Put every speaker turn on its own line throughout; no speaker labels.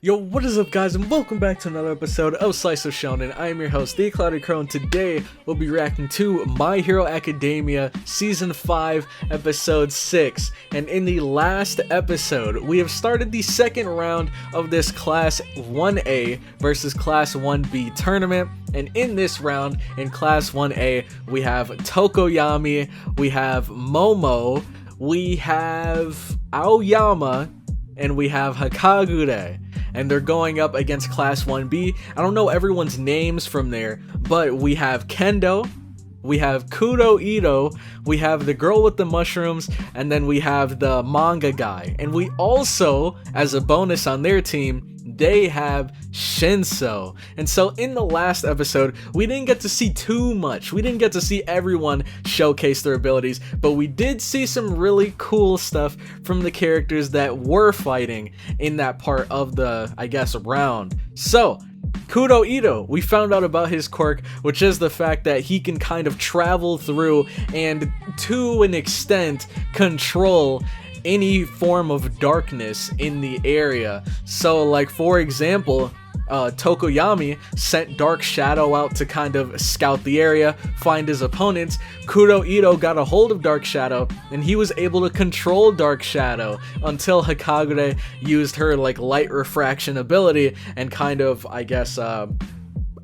Yo, what is up guys, and welcome back to another episode of Slice of Shonen. I am your host, The Cloudy Crow, and today we'll be reacting to My Hero Academia Season 5, Episode 6. And in the last episode, we have started the second round of this Class 1A versus Class 1B tournament. And in this round, in Class 1A, we have Tokoyami, we have Momo, we have Aoyama, and we have Hakagure. And they're going up against Class 1B. I don't know everyone's names from there, but we have Kendo, we have Kuro-ito, we have the girl with the mushrooms, and then we have the manga guy. And we also, as a bonus on their team, they have Shinso. And so in the last episode, we didn't get to see too much. We didn't get to see everyone showcase their abilities, but we did see some really cool stuff from the characters that were fighting in that part of the, I guess, round. So Kuro-ito, we found out about his quirk, which is the fact that he can kind of travel through and, to an extent, control any form of darkness in the area. So like, for example, Tokoyami sent Dark Shadow out to kind of scout the area, find his opponents. Kuro-ito got a hold of Dark Shadow, and he was able to control Dark Shadow until Hakagure used her like light refraction ability and kind of, I guess,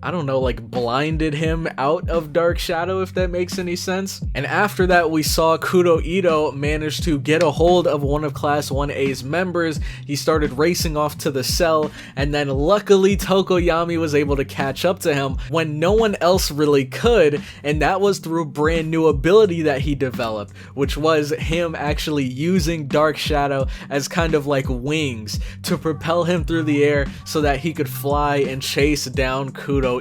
I don't know, like blinded him out of Dark Shadow, if that makes any sense. And after that, we saw Kuro-ito manage to get a hold of one of Class 1A's members. He started racing off to the cell, and then luckily Tokoyami was able to catch up to him when no one else really could, and that was through a brand new ability that he developed, which was him actually using Dark Shadow as kind of like wings to propel him through the air so that he could fly and chase down Kuro-ito.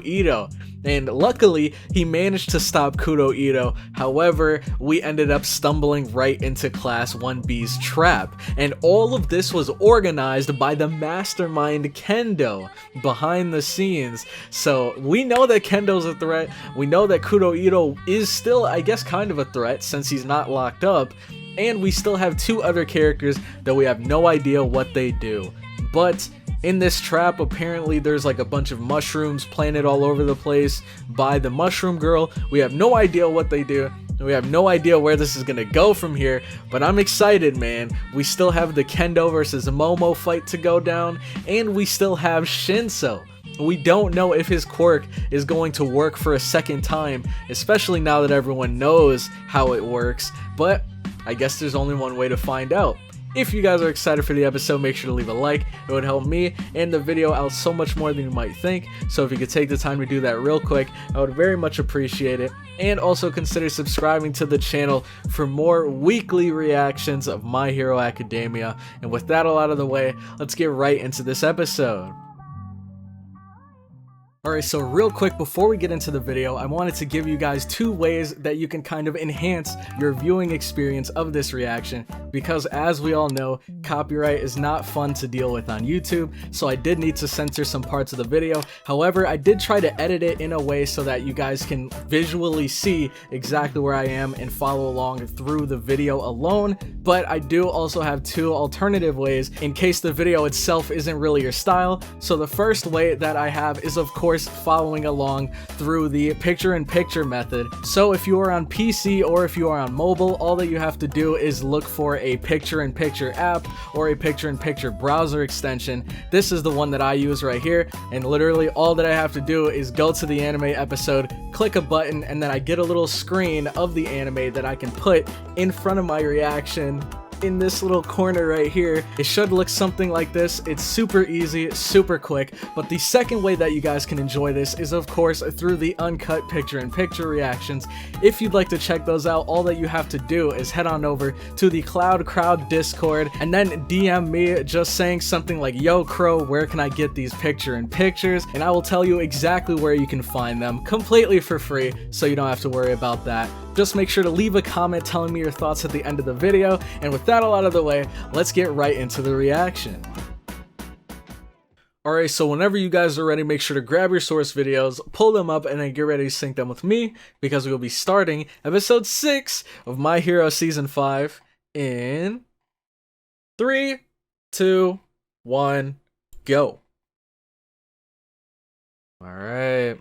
And luckily, he managed to stop Kuro-ito. However, we ended up stumbling right into Class 1B's trap. And all of this was organized by the mastermind Kendo behind the scenes. So we know that Kendo's a threat. We know that Kuro-ito is still, I guess, kind of a threat since he's not locked up. And we still have two other characters that we have no idea what they do. But in this trap, apparently there's like a bunch of mushrooms planted all over the place by the mushroom girl. We have no idea what they do. We have no idea where this is gonna go from here, but I'm excited, man. We still have the Kendo versus Momo fight to go down, and we still have Shinso. We don't know if his quirk is going to work for a second time, especially now that everyone knows how it works, but I guess there's only one way to find out. If you guys are excited for the episode, make sure to leave a like. It would help me and the video out so much more than you might think. So if you could take the time to do that real quick, I would very much appreciate it. And also consider subscribing to the channel for more weekly reactions of My Hero Academia. And with that all out of the way, let's get right into this episode. Alright, so real quick before we get into the video, I wanted to give you guys two ways that you can kind of enhance your viewing experience of this reaction, because as we all know, copyright is not fun to deal with on YouTube, so I did need to censor some parts of the video. However, I did try to edit it in a way so that you guys can visually see exactly where I am and follow along through the video alone, but I do also have two alternative ways in case the video itself isn't really your style. So the first way that I have is, of course, following along through the picture-in-picture method. So if you are on PC or if you are on mobile, all that you have to do is look for a picture-in-picture app or a picture-in-picture browser extension. This is the one that I use right here, and literally all that I have to do is go to the anime episode, click a button, and then I get a little screen of the anime that I can put in front of my reaction in this little corner right here. It should look something like this. It's super easy, super quick, but the second way that you guys can enjoy this is, of course, through the uncut picture-in-picture reactions. If you'd like to check those out, all that you have to do is head on over to the Cloud Crowd Discord and then DM me just saying something like, "Yo Crow, where can I get these picture-in-pictures?" and I will tell you exactly where you can find them completely for free, so you don't have to worry about that. Just make sure to leave a comment telling me your thoughts at the end of the video, and with that all out of the way, let's get right into the reaction. Alright, so whenever you guys are ready, make sure to grab your source videos, pull them up, and then get ready to sync them with me, because we will be starting episode 6 of My Hero Season 5 in 3, 2, 1, go. All right.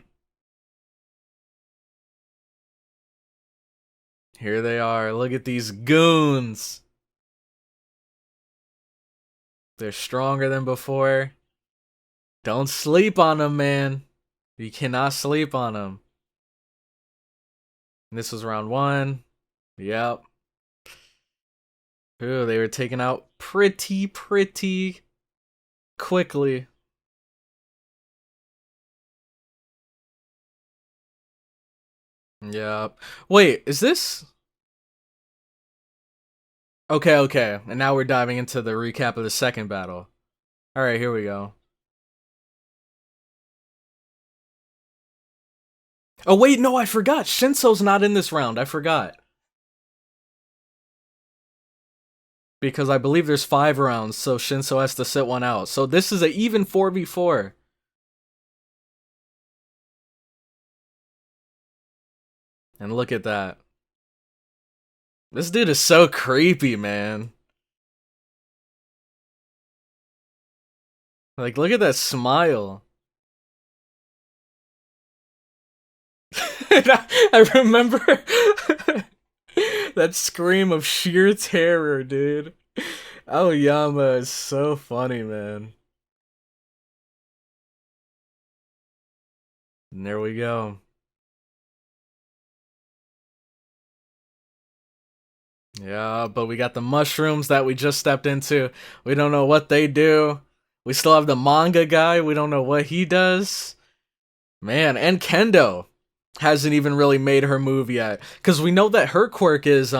Here they are. Look at these goons. They're stronger than before. Don't sleep on them, man. You cannot sleep on them. And this was round 1. Yep. Ooh, they were taken out pretty quickly. Yep. Wait, is this? Okay. And now we're diving into the recap of the second battle. Alright, here we go. Oh, wait, no, I forgot. Shinso's not in this round. I forgot. Because I believe there's 5 rounds, so Shinso has to sit one out. So this is an even 4v4. And look at that. This dude is so creepy, man. Like, look at that smile. I remember that scream of sheer terror, dude. Aoyama is so funny, man. And there we go. Yeah, but we got the mushrooms that we just stepped into. We don't know what they do. We still have the manga guy. We don't know what he does. Man, and Kendo hasn't even really made her move yet. Because we know that her quirk is,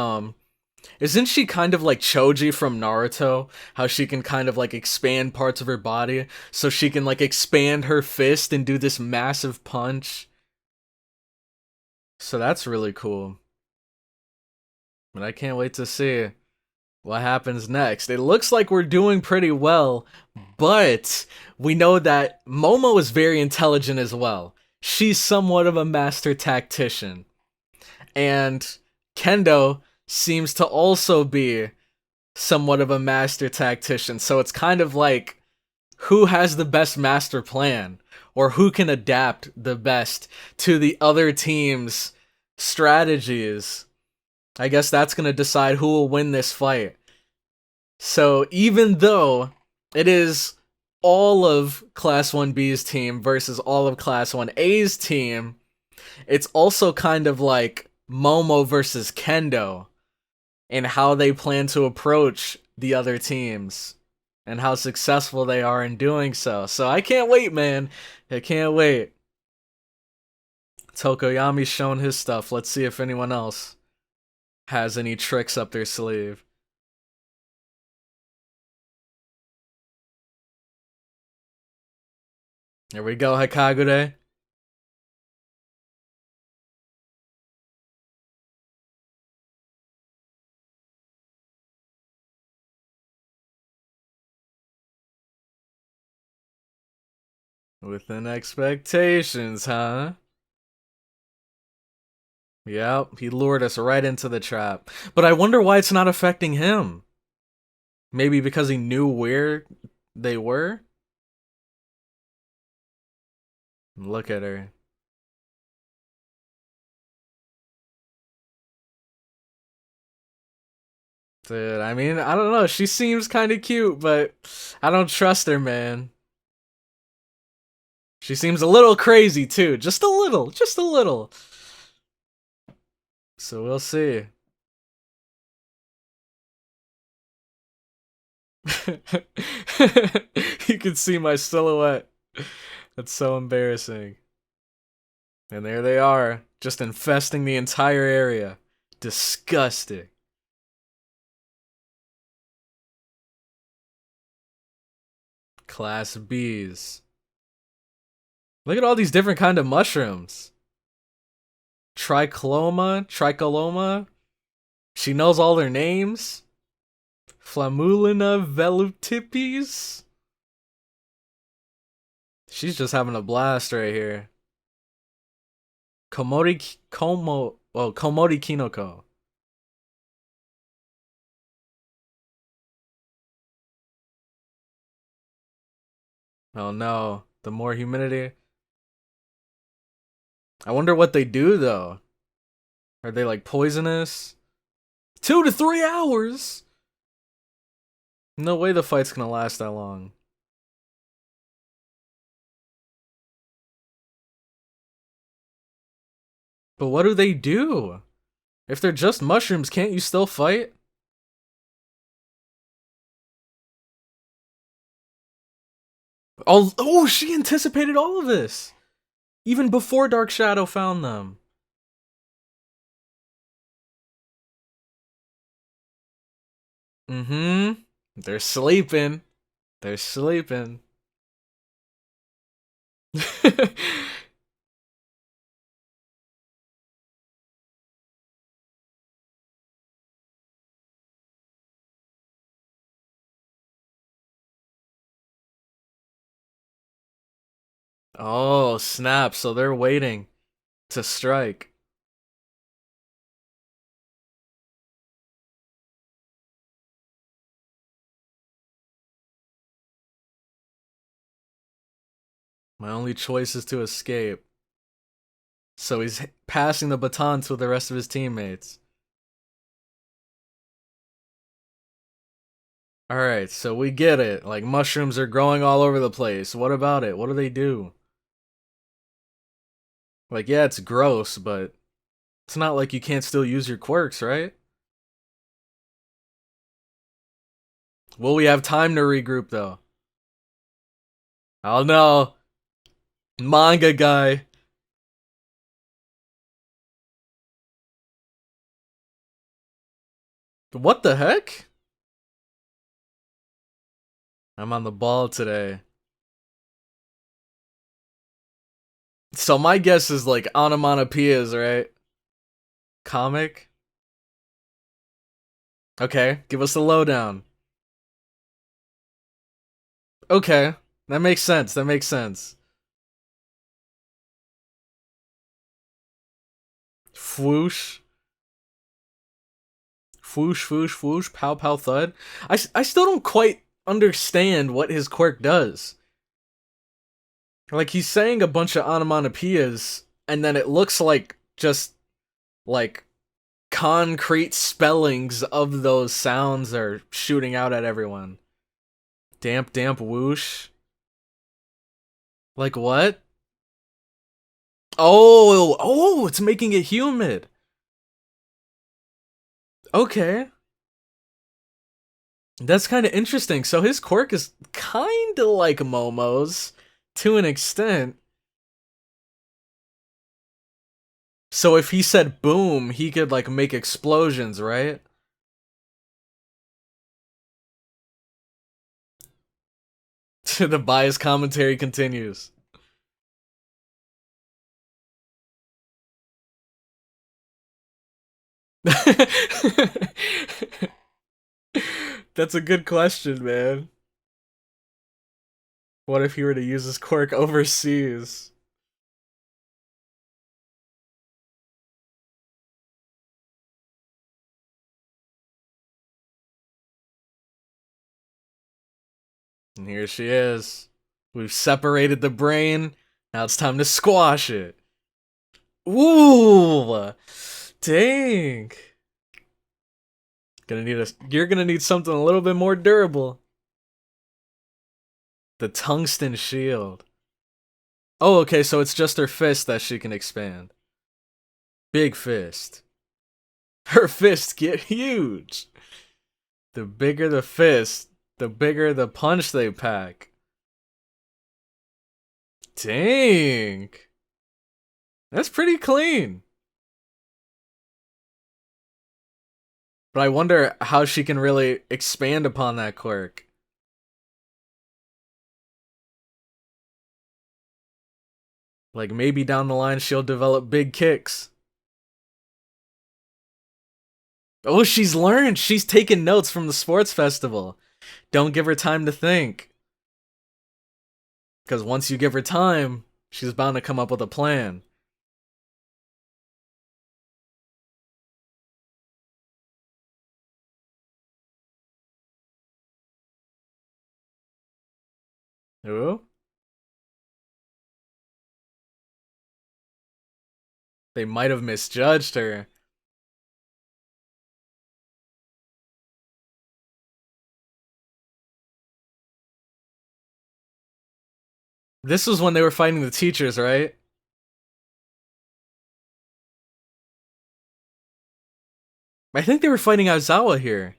isn't she kind of like Choji from Naruto? How she can kind of like expand parts of her body. So she can like expand her fist and do this massive punch. So that's really cool. But I can't wait to see what happens next. It looks like we're doing pretty well, but we know that Momo is very intelligent as well. She's somewhat of a master tactician. And Kendo seems to also be somewhat of a master tactician. So it's kind of like who has the best master plan or who can adapt the best to the other team's strategies. I guess that's going to decide who will win this fight. So even though it is all of Class 1B's team versus all of Class 1A's team, it's also kind of like Momo versus Kendo and how they plan to approach the other teams and how successful they are in doing so. So I can't wait, man. I can't wait. Tokoyami's shown his stuff. Let's see if anyone else has any tricks up their sleeve. Here we go, Hakagure. Within expectations, huh? Yep, he lured us right into the trap. But I wonder why it's not affecting him. Maybe because he knew where they were? Look at her. Dude, I mean, I don't know. She seems kind of cute, but I don't trust her, man. She seems a little crazy, too. Just a little. Just a little. So we'll see. You can see my silhouette. That's so embarrassing. And there they are, just infesting the entire area. Disgusting. Class B's. Look at all these different kind of mushrooms. Tricholoma. She knows all their names. Flamulina velutipes. She's just having a blast right here. Komori Kinoko. Oh no, the more humidity. I wonder what they do though. Are they like poisonous? 2 to 3 hours? No way the fight's gonna last that long. But what do they do? If they're just mushrooms, can't you still fight? Oh, she anticipated all of this. Even before Dark Shadow found them. Mm-hmm. They're sleeping. They're sleeping. Oh, snap. So they're waiting to strike. My only choice is to escape. So he's passing the baton to the rest of his teammates. Alright, so we get it. Like, mushrooms are growing all over the place. What about it? What do they do? Like, yeah, it's gross, but it's not like you can't still use your quirks, right? Will we have time to regroup, though? Oh no. Manga guy. What the heck? I'm on the ball today. So my guess is like onomatopoeias, right? Comic? Okay, give us the lowdown. Okay, that makes sense. That makes sense. Fwoosh. Fwoosh, fwoosh, fwoosh, pow, pow, thud. I still don't quite understand what his quirk does. Like, he's saying a bunch of onomatopoeias, and then it looks like just, like, concrete spellings of those sounds are shooting out at everyone. Damp, damp, whoosh. Like what? Oh, it's making it humid. Okay. That's kind of interesting. So his quirk is kind of like Momo's to an extent. So if he said boom, he could like make explosions, right? The biased commentary continues. That's a good question, man. What if he were to use his quirk overseas? And here she is. We've separated the brain. Now it's time to squash it. Ooh, dang. You're gonna need something a little bit more durable. The tungsten shield. Oh, okay, so it's just her fist that she can expand. Big fist. Her fists get huge. The bigger the fist, the bigger the punch they pack. Dang. That's pretty clean. But I wonder how she can really expand upon that quirk. Like maybe down the line she'll develop big kicks. Oh, she's learned. She's taken notes from the sports festival. Don't give her time to think. Because once you give her time, she's bound to come up with a plan. Ooh? They might have misjudged her. This was when they were fighting the teachers, right? I think they were fighting Aizawa here.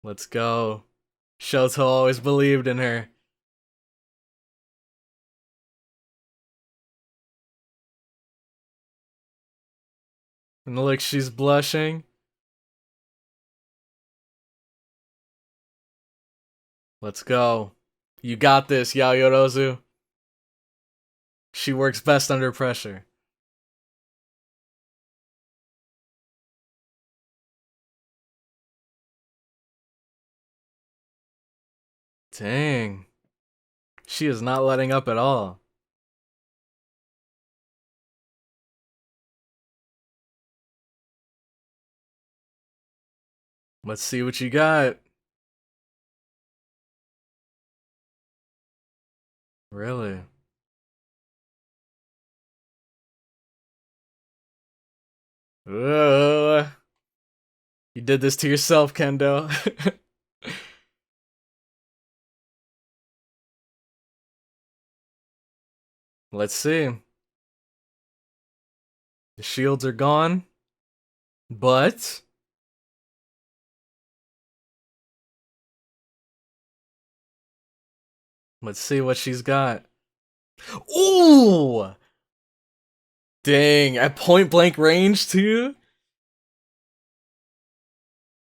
Let's go. Shoto always believed in her. And look, she's blushing. Let's go. You got this, Yayorozu. She works best under pressure. Dang. She is not letting up at all. Let's see what you got. Really? You did this to yourself, Kendo. Let's see. The shields are gone. But let's see what she's got. Ooh! Dang, at point blank range too?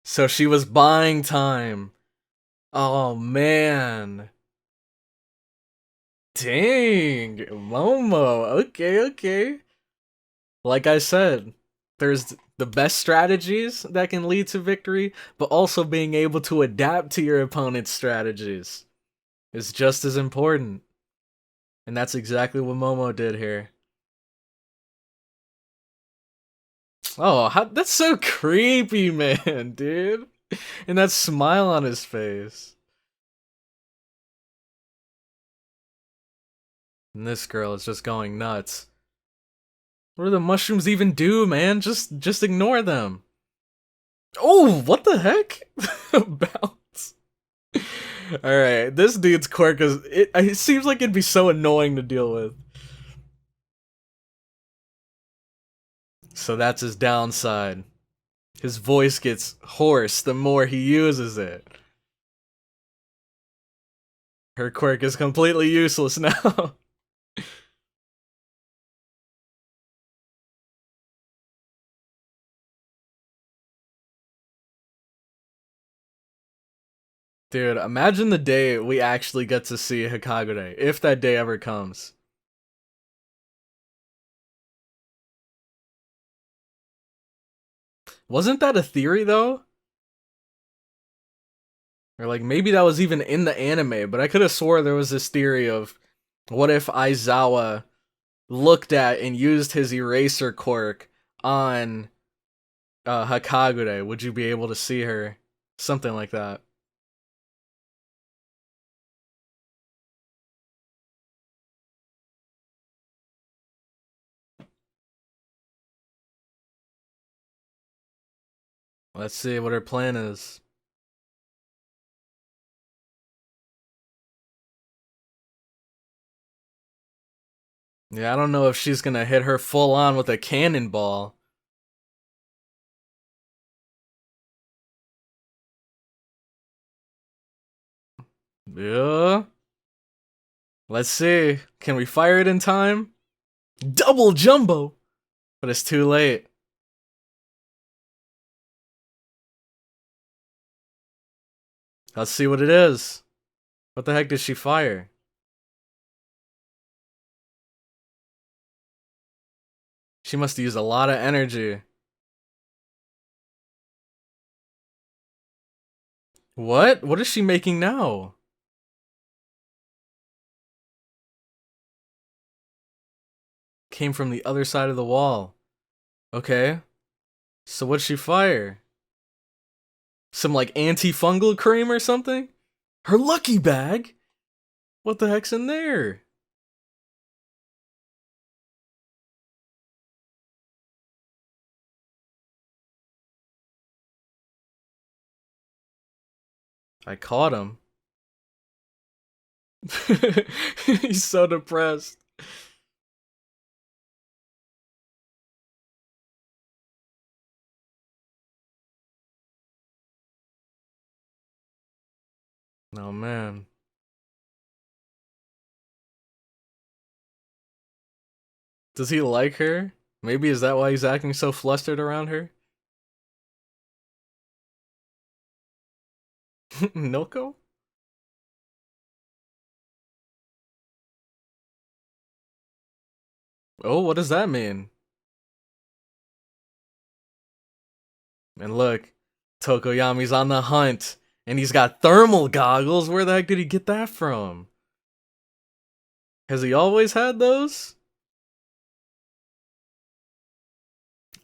So she was buying time. Oh man. Dang, MOMO. Okay. Like I said, there's the best strategies that can lead to victory, but also being able to adapt to your opponent's strategies is just as important. And that's exactly what MOMO did here. Oh, that's so creepy, man, dude. And that smile on his face. And this girl is just going nuts. What do the mushrooms even do, man? Just ignore them. Oh, what the heck? Bounce. Alright, this dude's quirk is... It seems like it'd be so annoying to deal with. So that's his downside. His voice gets hoarse the more he uses it. Her quirk is completely useless now. Dude, imagine the day we actually get to see Hikagure, if that day ever comes. Wasn't that a theory, though? Or like, maybe that was even in the anime, but I could have swore there was this theory of, what if Aizawa looked at and used his eraser quirk on Hikagure? Would you be able to see her? Something like that. Let's see what her plan is. Yeah, I don't know if she's gonna hit her full on with a cannonball. Yeah. Let's see. Can we fire it in time? Double jumbo! But it's too late. Let's see what it is. What the heck did she fire? She must use a lot of energy. What? What is she making now? Came from the other side of the wall. Okay. So what'd she fire? Some like antifungal cream or something? Her lucky bag? What the heck's in there? I caught him. He's so depressed. Oh man. Does he like her? Maybe is that why he's acting so flustered around her? Noko? Oh, what does that mean? And look, Tokoyami's on the hunt. And he's got thermal goggles. Where the heck did he get that from? Has he always had those?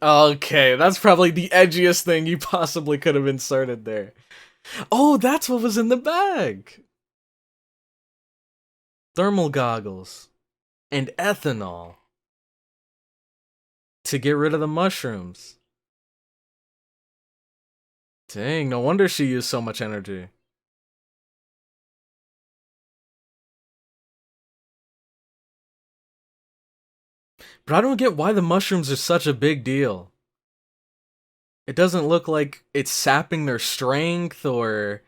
Okay, that's probably the edgiest thing you possibly could have inserted there. Oh, that's what was in the bag. Thermal goggles. And ethanol. To get rid of the mushrooms. Dang, no wonder she used so much energy. But I don't get why the mushrooms are such a big deal. It doesn't look like it's sapping their strength or,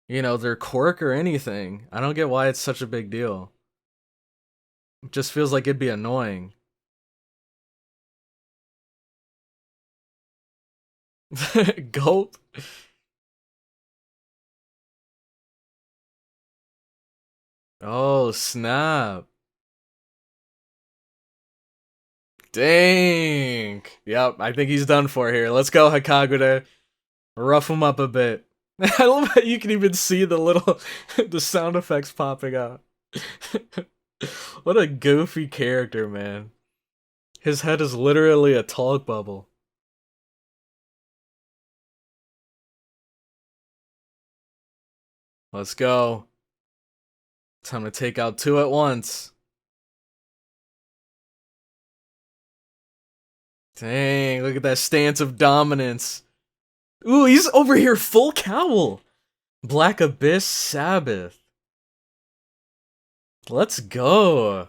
you know, their quirk or anything. I don't get why it's such a big deal. It just feels like it'd be annoying. Gulp. Oh, snap. Dang. Yep, I think he's done for here. Let's go, Hakagure. Rough him up a bit. I love how you can even see the little the sound effects popping out. What a goofy character, man. His head is literally a talk bubble. Let's go. Time to take out two at once. Dang, look at that stance of dominance. Ooh, he's over here full cowl. Black Abyss Sabbath. Let's go.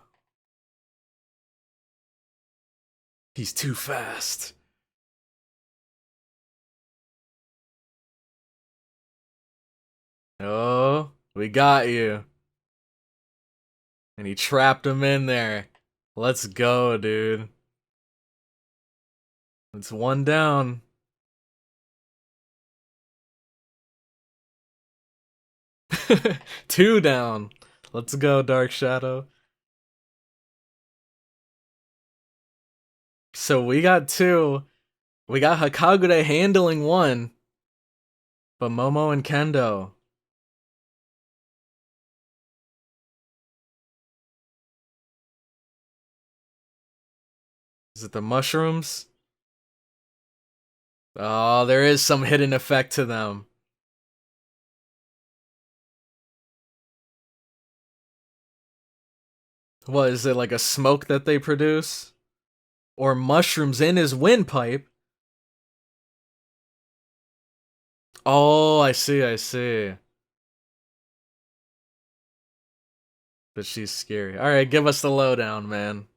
He's too fast. Oh, we got you. And he trapped him in there. Let's go, dude. It's one down. Two down. Let's go, Dark Shadow. So we got two. We got Hakagure handling one. But Momo and Kendo. Is it the mushrooms? Oh, there is some hidden effect to them. What, is it like a smoke that they produce? Or mushrooms in his windpipe? Oh, I see, I see. But she's scary. Alright, give us the lowdown, man.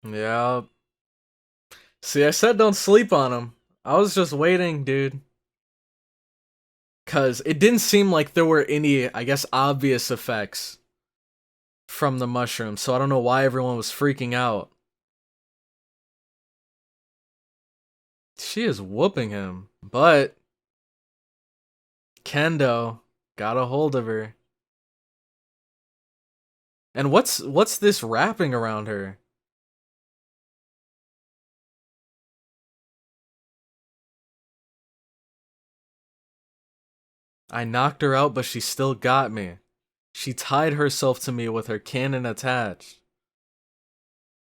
Yeah. See, I said don't sleep on him. I was just waiting, dude. Cause it didn't seem like there were any, I guess, obvious effects from the mushroom, so I don't know why everyone was freaking out. She is whooping him, but Kendo got a hold of her. And what's this wrapping around her? I knocked her out, but she still got me. She tied herself to me with her cannon attached.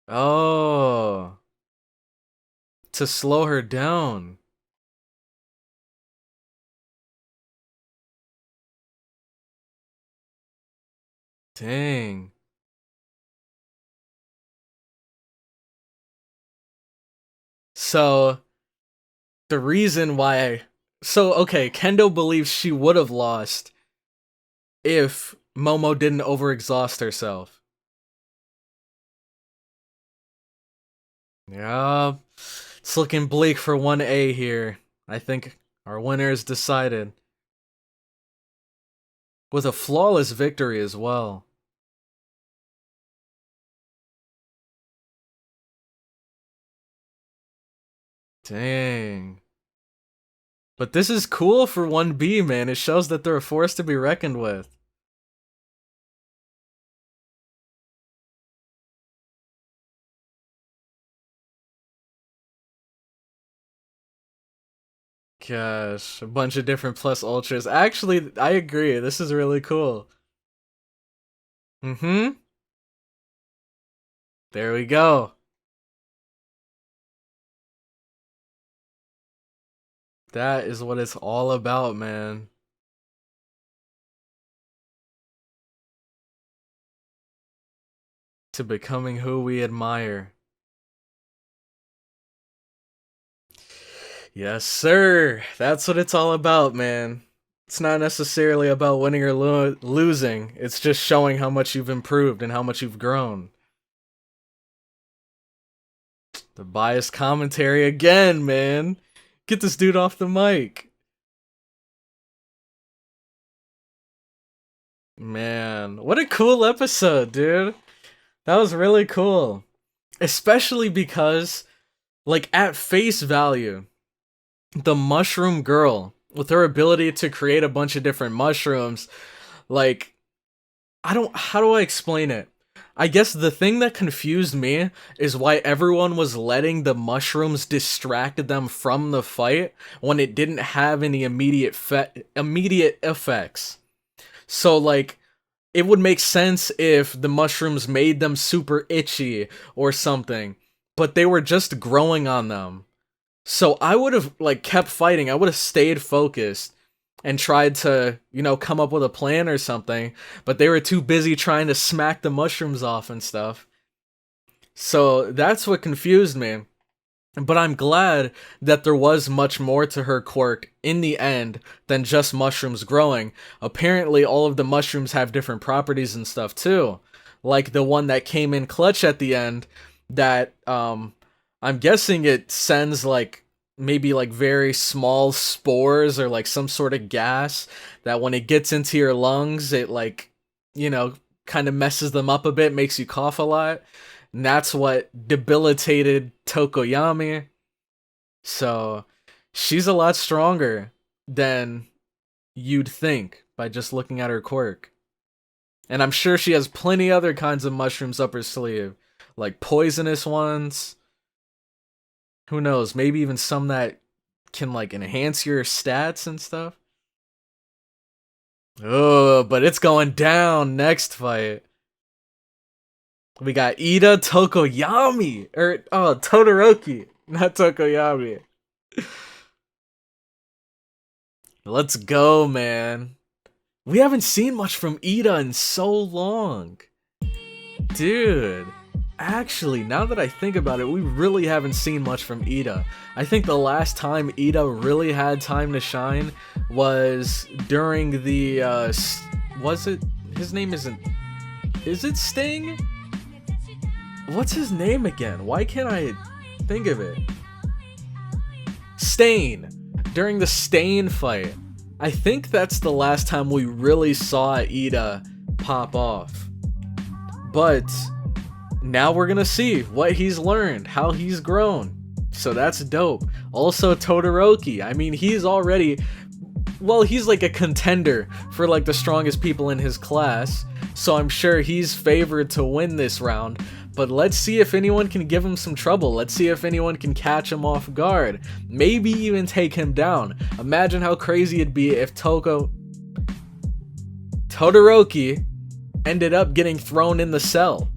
Oh, to slow her down. Dang. So the reason why, okay, Kendo believes she would have lost if Momo didn't overexhaust herself. Yeah, it's looking bleak for 1A here. I think our winner is decided. With a flawless victory as well. Dang. But this is cool for 1B, man. It shows that they're a force to be reckoned with. Gosh, a bunch of different plus ultras. Actually, I agree. This is really cool. Mm-hmm. There we go. That is what it's all about, man. To becoming who we admire. Yes, sir. That's what it's all about, man. It's not necessarily about winning or losing. It's just showing how much you've improved and how much you've grown. The biased commentary again, man. Get this dude off the mic. Man, what a cool episode, dude. That was really cool. Especially because, like, at face value, the mushroom girl, with her ability to create a bunch of different mushrooms, like, how do I explain it? I guess the thing that confused me is why everyone was letting the mushrooms distract them from the fight when it didn't have any immediate effects. So, like, it would make sense if the mushrooms made them super itchy or something, but they were just growing on them. So I would have, like, kept fighting. I would have stayed focused and tried to, you know, come up with a plan or something, but they were too busy trying to smack the mushrooms off and stuff. So that's what confused me. But I'm glad that there was much more to her quirk in the end than just mushrooms growing. Apparently all of the mushrooms have different properties and stuff too. Like the one that came in clutch at the end that I'm guessing it sends like maybe like very small spores or like some sort of gas that when it gets into your lungs, it like, you know, kind of messes them up a bit, makes you cough a lot. And that's what debilitated Tokoyami. So she's a lot stronger than you'd think by just looking at her quirk. And I'm sure she has plenty other kinds of mushrooms up her sleeve, like poisonous ones. Who knows? Maybe even some that can like enhance your stats and stuff. Oh, but it's going down next fight. We got Ida Tokoyami. Todoroki. Not Tokoyami. Let's go, man. We haven't seen much from Ida in so long. Dude. Actually, now that I think about it, we really haven't seen much from Ida. I think the last time Ida really had time to shine was during the, was it? His name isn't... Is it Sting? What's his name again? Why can't I think of it? Stain. During the Stain fight. I think that's the last time we really saw Ida pop off. But now we're gonna see what he's learned, how he's grown. So that's dope. Also Todoroki. I mean, he's already... Well, he's like a contender for like the strongest people in his class. So I'm sure he's favored to win this round. But let's see if anyone can give him some trouble. Let's see if anyone can catch him off guard. Maybe even take him down. Imagine how crazy it'd be if Todoroki ended up getting thrown in the cell.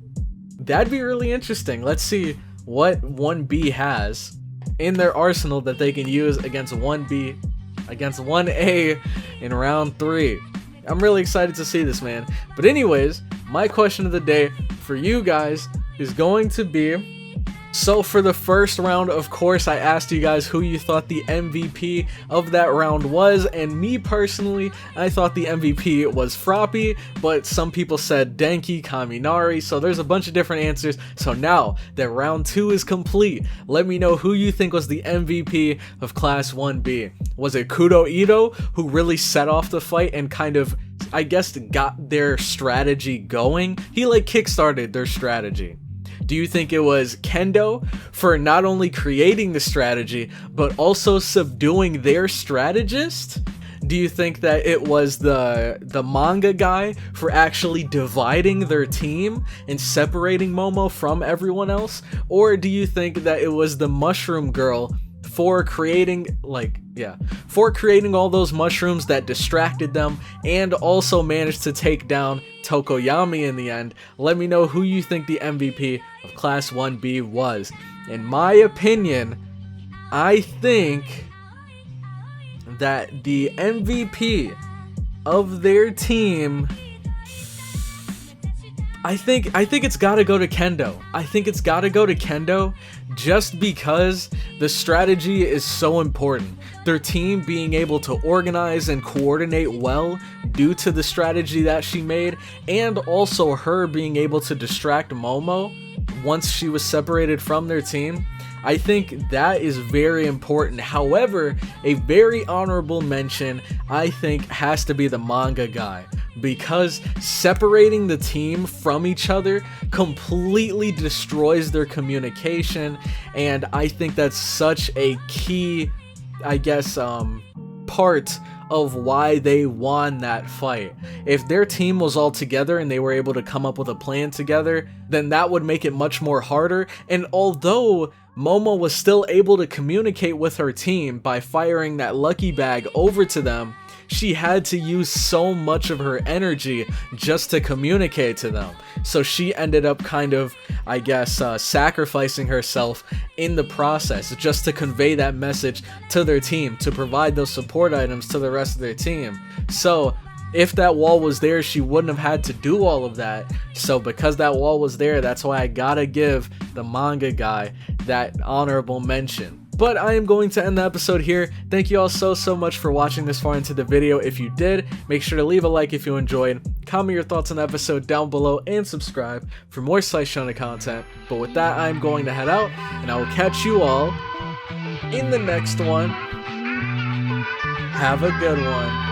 That'd be really interesting. Let's see what 1B has in their arsenal that they can use against 1B, against 1A in round 3. I'm really excited to see this, man. But anyways, my question of the day for you guys is going to be, So for the first round, of course, I asked you guys who you thought the MVP of that round was, and me personally, I thought the MVP was Froppy, but some people said Denki, Kaminari, so there's a bunch of different answers. So now that round 2 is complete, let me know who you think was the MVP of Class 1B. Was it Kudo Ito, who really set off the fight and kind of, I guess, got their strategy going? He like kickstarted their strategy. Do you think it was Kendo for not only creating the strategy, but also subduing their strategist? Do you think that it was the manga guy for actually dividing their team and separating Momo from everyone else? Or do you think that it was the mushroom girl for creating all those mushrooms that distracted them and also managed to take down Tokoyami in the end? Let me know who you think the MVP of Class 1B was. In my opinion, I think that the MVP of their team, I think it's gotta go to Kendo. I think it's gotta go to Kendo just because the strategy is so important. Their team being able to organize and coordinate well due to the strategy that she made, and also her being able to distract Momo once she was separated from their team. I think that is very important. However, a very honorable mention, I think, has to be the manga guy, because separating the team from each other completely destroys their communication, and I think that's such a key, I guess, part of why they won that fight. If their team was all together and they were able to come up with a plan together, then that would make it much more harder. And although Momo was still able to communicate with her team by firing that lucky bag over to them, she had to use so much of her energy just to communicate to them. So she ended up kind of, I guess, sacrificing herself in the process just to convey that message to their team, to provide those support items to the rest of their team. So if that wall was there, she wouldn't have had to do all of that. So because that wall was there, that's why I gotta give the manga guy that honorable mention. But I am going to end the episode here. Thank you all so much for watching this far into the video. If you did, make sure to leave a like if you enjoyed, comment your thoughts on the episode down below, and subscribe for more Slice Shonen content. But with that, I'm going to head out, and I will catch you all in the next one. Have a good one.